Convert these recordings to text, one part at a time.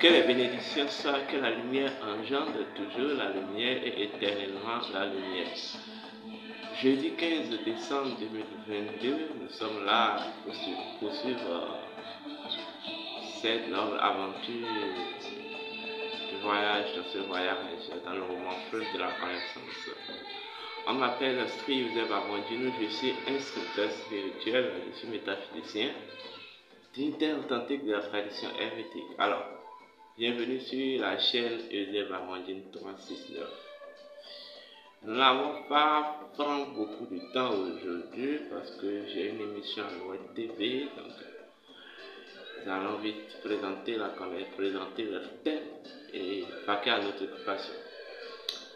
Que les bénédictions soient, que la lumière engendre toujours la lumière et éternellement la lumière. Jeudi 15 décembre 2022, nous sommes là pour poursuivre cette noble aventure de voyage, dans ce voyage, dans le roman Fleuve de la connaissance. On m'appelle Sri Joseph Amandino, je suis instructeur spirituel, je suis métaphysicien, dignitaire authentique de la tradition hermétique. Alors, bienvenue sur la chaîne Joseph Amandino 369. Nous n'avons pas pris beaucoup de temps aujourd'hui parce que j'ai une émission à l'Ouest TV, donc nous allons vite présenter leur thème et vaquer à notre occupation.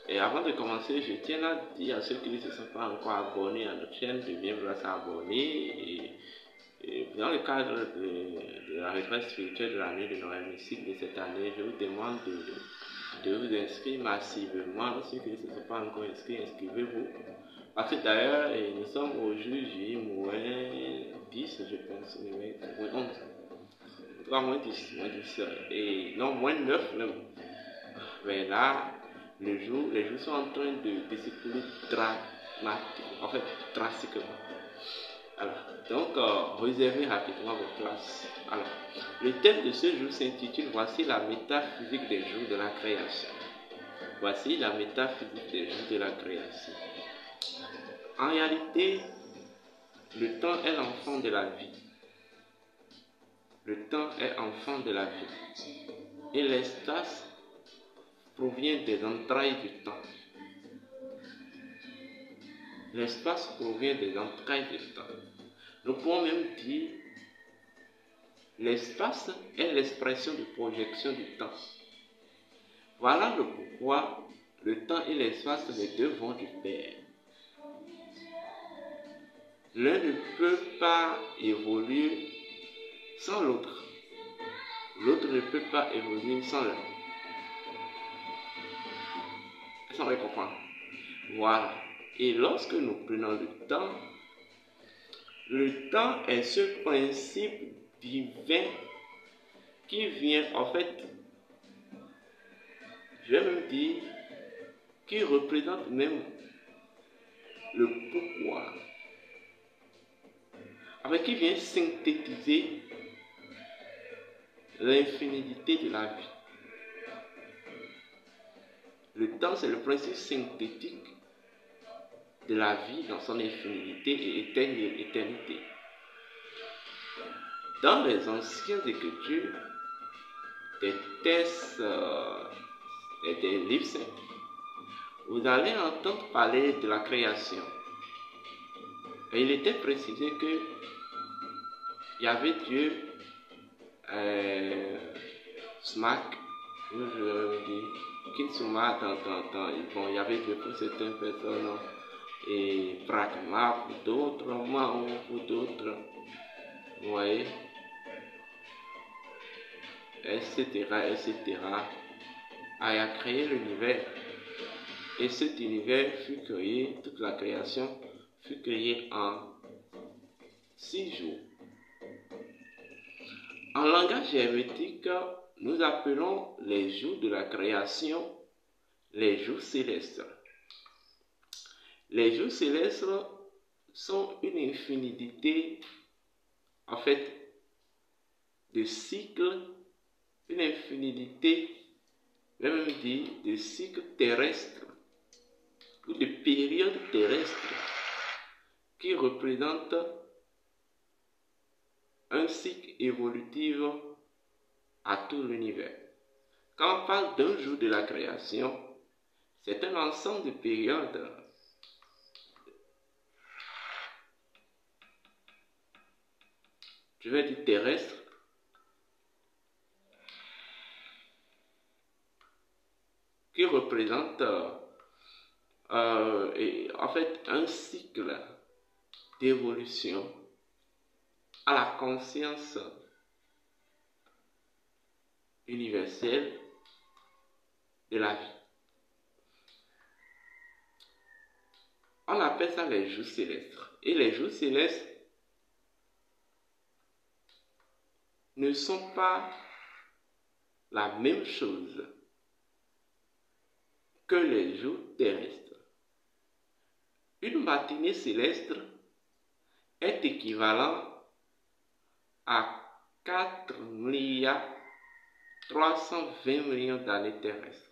Et avant de commencer, je tiens à dire à ceux qui ne se sont pas encore abonnés à notre chaîne de bien vouloir s'abonner. Et dans le cadre de la retraite spirituelle de l'année de Noël mystique de cette année, je vous demande de vous inscrire massivement. Ceux qui ne se sont pas encore inscrits, inscrivez-vous. Parce que d'ailleurs, nous sommes au juillet moins 10, je pense, moins 11. Moins 10, et non, moins 9 même. Mais là, les jours sont en train de s'écouler drastiquement. Alors, donc, réservez rapidement vos places. Alors, le thème de ce jour s'intitule « Voici la métaphysique des jours de la création ». Voici la métaphysique des jours de la création. En réalité, le temps est l'enfant de la vie. Le temps est enfant de la vie. Et l'espace provient des entrailles du temps. L'espace provient des entrailles du temps. Nous pouvons même dire l'espace est l'expression de projection du temps. Voilà le pourquoi le temps et l'espace, les deux vont du pair. L'un ne peut pas évoluer sans l'autre. L'autre ne peut pas évoluer sans l'un. Est-ce qu'on va comprendre? Voilà. Et lorsque nous prenons le temps est ce principe divin qui vient, en fait, je vais même dire, qui représente même le pourquoi, avec qui vient synthétiser l'infinité de la vie. Le temps, c'est le principe synthétique de la vie dans son infinité et éternité. Dans les anciennes écritures, des textes, des livres saints, vous allez entendre parler de la création. Et il était précisé que il y avait Dieu, Smack, Kinsuma, il y avait Dieu pour certaines personnes, et Pragma pour d'autres, Mao pour d'autres, vous voyez, etc. a créé l'univers. Et cet univers fut créé, toute la création fut créée en 6 jours. En langage hermétique, nous appelons les jours de la création les jours célestes. Les jours célestes sont une infinité, en fait, de cycles, une infinité, je vais même dire, de cycles terrestres, ou de périodes terrestres, qui représentent un cycle évolutif à tout l'univers. Quand on parle d'un jour de la création, c'est un ensemble de périodes je vais dire terrestres, qui représentent en fait un cycle d'évolution à la conscience universelle de la vie. On appelle ça les jours célestes. Et les jours célestes ne sont pas la même chose que les jours terrestres. Une matinée céleste est équivalent à 4,320 milliards d'années terrestres.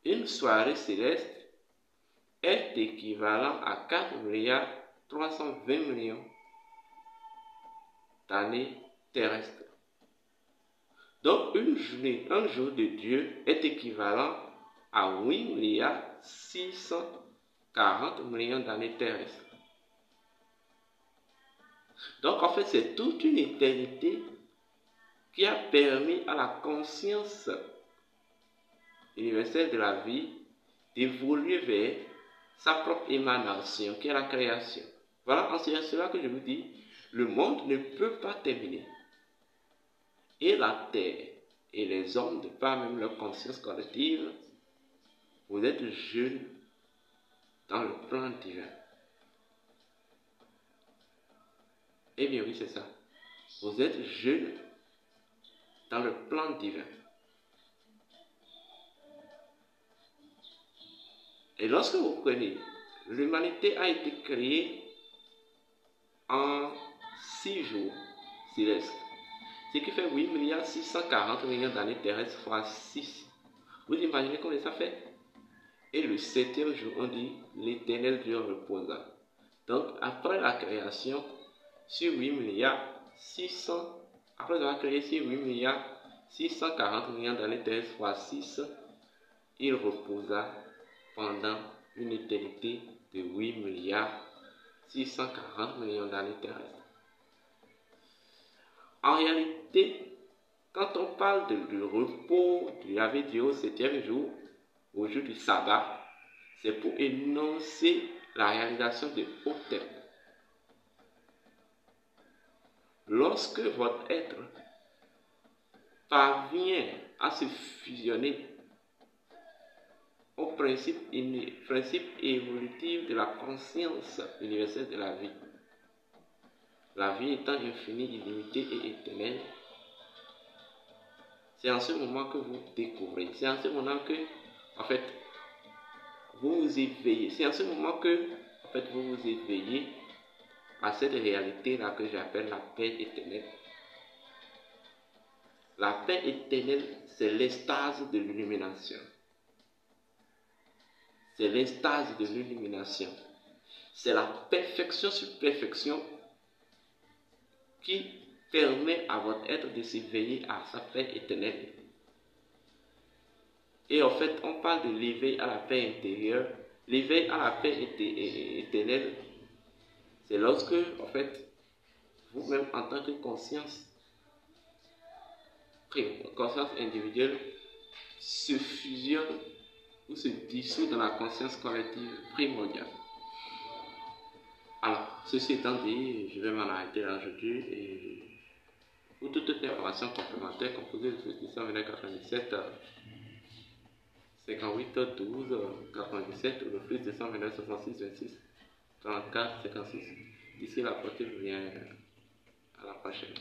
Une soirée céleste est équivalent à 4,320 millions d'années terrestres. Donc, une journée, un jour de Dieu est équivalent à 8,640 millions d'années terrestres. Donc, en fait, c'est toute une éternité qui a permis à la conscience universelle de la vie d'évoluer vers sa propre émanation, qui est la création. Voilà, c'est cela que je vous dis, le monde ne peut pas terminer. Et la terre et les hommes, de par même leur conscience collective, vous êtes jeunes dans le plan divin. Eh bien oui, c'est ça. Vous êtes jeunes dans le plan divin. Et lorsque vous prenez, l'humanité a été créée en 6 jours célestes, ce qui fait 8,640 millions d'années terrestres fois 6. Vous imaginez combien ça fait? Et le 7e jour, on dit, l'Éternel Dieu reposa. Donc, après la création, sur 8,600, après avoir créé sur 8,640 millions d'années terrestres fois 6, il reposa pendant une éternité de 8,640 millions d'années terrestres. En réalité, quand on parle du repos du Yahvé Dieu au 7e jour, au jour du sabbat, c'est pour énoncer la réalisation de haut terme. Lorsque votre être parvient à se fusionner au principe évolutif de la conscience universelle de la vie étant infinie, illimitée et éternelle, c'est en ce moment que vous découvrez, c'est en ce moment que, en fait, vous vous éveillez, c'est en ce moment que, en fait, vous vous éveillez à cette réalité-là que j'appelle la paix éternelle. La paix éternelle, c'est l'extase de l'illumination. C'est l'extase de l'illumination. C'est la perfection sur perfection qui permet à votre être de s'éveiller à sa paix éternelle. Et en fait, on parle de l'éveil à la paix intérieure. L'éveil à la paix éternelle, c'est lorsque, en fait, vous-même en tant que conscience individuelle, se fusionne ou se dissout dans la conscience collective primordiale. Alors, ceci étant dit, je vais m'en arrêter là aujourd'hui et pour toute information complémentaire, composée de plus 227 58 12 97 ou le plus 229 66 26 34 56. D'ici là, portez-vous bien. À la prochaine.